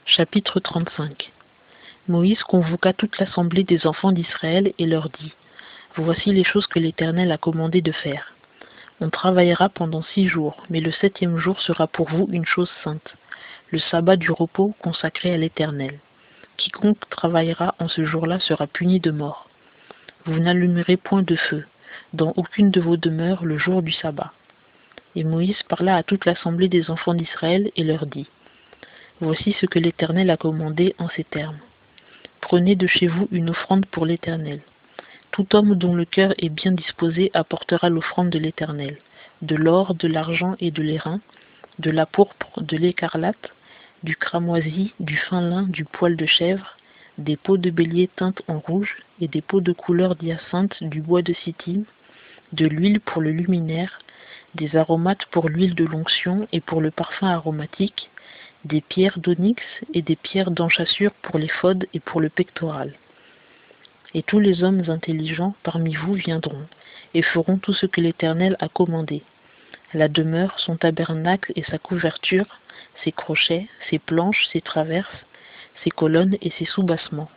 Chapitre 35. Moïse convoqua toute l'assemblée des enfants d'Israël et leur dit : Voici les choses que l'Éternel a commandé de faire. On travaillera pendant 6 jours, mais le 7e jour sera pour vous une chose sainte, le sabbat du repos consacré à l'Éternel. Quiconque travaillera en ce jour-là sera puni de mort. Vous n'allumerez point de feu dans aucune de vos demeures le jour du sabbat. Et Moïse parla à toute l'assemblée des enfants d'Israël et leur dit : Voici ce que l'Éternel a commandé en ces termes. Prenez de chez vous une offrande pour l'Éternel. Tout homme dont le cœur est bien disposé apportera l'offrande de l'Éternel, de l'or, de l'argent et de l'airain, de la pourpre, de l'écarlate, du cramoisi, du fin lin, du poil de chèvre, des peaux de bélier teintes en rouge et des peaux de couleur d'hyacinthe, du bois de sittim, de l'huile pour le luminaire, des aromates pour l'huile de l'onction et pour le parfum aromatique, des pierres d'onyx et des pierres d'enchâssure pour l'éphod et pour le pectoral. Et tous les hommes intelligents parmi vous viendront et feront tout ce que l'Éternel a commandé. La demeure, son tabernacle et sa couverture, ses crochets, ses planches, ses traverses, ses colonnes et ses soubassements.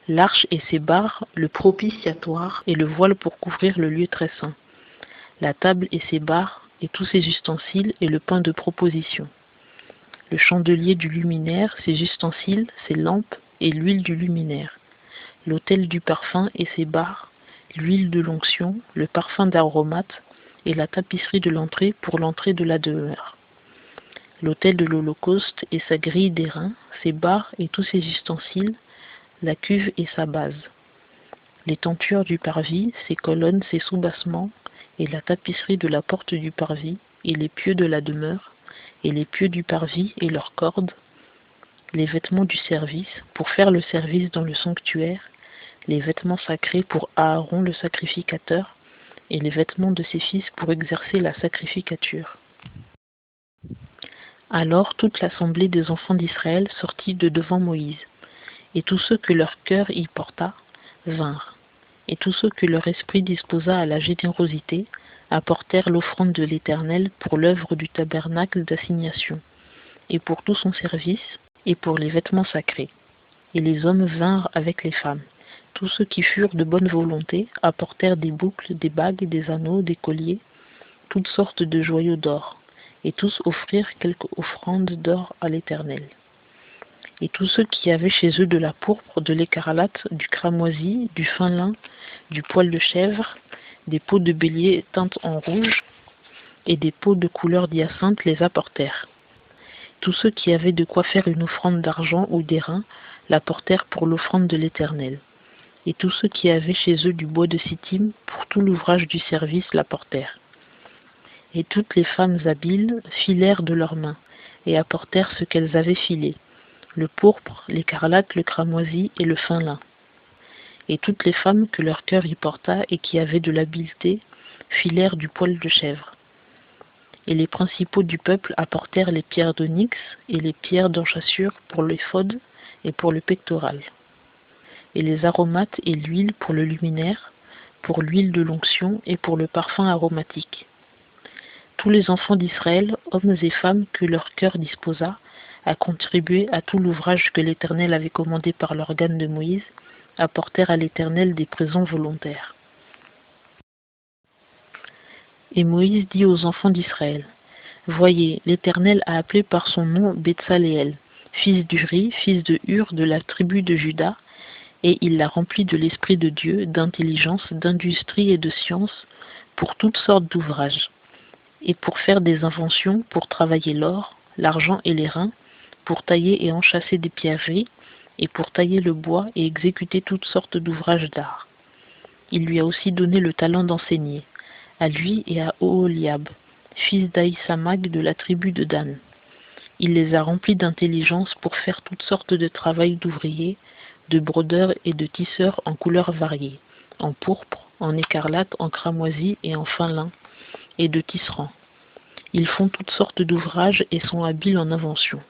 L'arche et ses barres, le propitiatoire et le voile pour couvrir le lieu très saint. La table et ses barres et tous ses ustensiles et le pain de proposition. Le chandelier du luminaire, ses ustensiles, ses lampes et l'huile du luminaire. L'autel du parfum et ses barres, l'huile de l'onction, le parfum d'aromate et la tapisserie de l'entrée pour l'entrée de la demeure. L'autel de l'Holocauste et sa grille d'airain, ses barres et tous ses ustensiles, la cuve et sa base. Les tentures du parvis, ses colonnes, ses soubassements et la tapisserie de la porte du parvis et les pieux de la demeure et les pieux du parvis et leurs cordes, les vêtements du service pour faire le service dans le sanctuaire, les vêtements sacrés pour Aaron le sacrificateur, et les vêtements de ses fils pour exercer la sacrificature. Alors toute l'assemblée des enfants d'Israël sortit de devant Moïse, et tous ceux que leur cœur y porta vinrent, et tous ceux que leur esprit disposa à la générosité apportèrent l'offrande de l'Éternel pour l'œuvre du tabernacle d'assignation, et pour tout son service, et pour les vêtements sacrés. Et les hommes vinrent avec les femmes. Tous ceux qui furent de bonne volonté apportèrent des boucles, des bagues, des anneaux, des colliers, toutes sortes de joyaux d'or, et tous offrirent quelque offrande d'or à l'Éternel. Et tous ceux qui avaient chez eux de la pourpre, de l'écarlate, du cramoisi, du fin lin, du poil de chèvre, des peaux de bélier teintes en rouge, et des peaux de couleur d'hyacinthe les apportèrent. Tous ceux qui avaient de quoi faire une offrande d'argent ou d'airain l'apportèrent pour l'offrande de l'Éternel. Et tous ceux qui avaient chez eux du bois de sittim pour tout l'ouvrage du service l'apportèrent. Et toutes les femmes habiles filèrent de leurs mains, et apportèrent ce qu'elles avaient filé, le pourpre, l'écarlate, le cramoisi et le fin lin. Et toutes les femmes que leur cœur y porta et qui avaient de l'habileté filèrent du poil de chèvre. Et les principaux du peuple apportèrent les pierres d'onyx et les pierres d'enchâssure pour l'éphod et pour le pectoral, et les aromates et l'huile pour le luminaire, pour l'huile de l'onction et pour le parfum aromatique. Tous les enfants d'Israël, hommes et femmes que leur cœur disposa, à contribuer à tout l'ouvrage que l'Éternel avait commandé par l'organe de Moïse, apportèrent à l'Éternel des présents volontaires. Et Moïse dit aux enfants d'Israël : Voyez, l'Éternel a appelé par son nom Betsaléel, fils d'Uri, fils de Hur de la tribu de Juda, et il l'a rempli de l'Esprit de Dieu, d'intelligence, d'industrie et de science, pour toutes sortes d'ouvrages, et pour faire des inventions, pour travailler l'or, l'argent et l'airain, pour tailler et enchâsser des pierreries, et pour tailler le bois et exécuter toutes sortes d'ouvrages d'art. Il lui a aussi donné le talent d'enseigner, à lui et à Oholiab, fils d'Aïsamag de la tribu de Dan. Il les a remplis d'intelligence pour faire toutes sortes de travail d'ouvriers, de brodeurs et de tisseurs en couleurs variées, en pourpre, en écarlate, en cramoisi et en fin lin, et de tisserands. Ils font toutes sortes d'ouvrages et sont habiles en invention.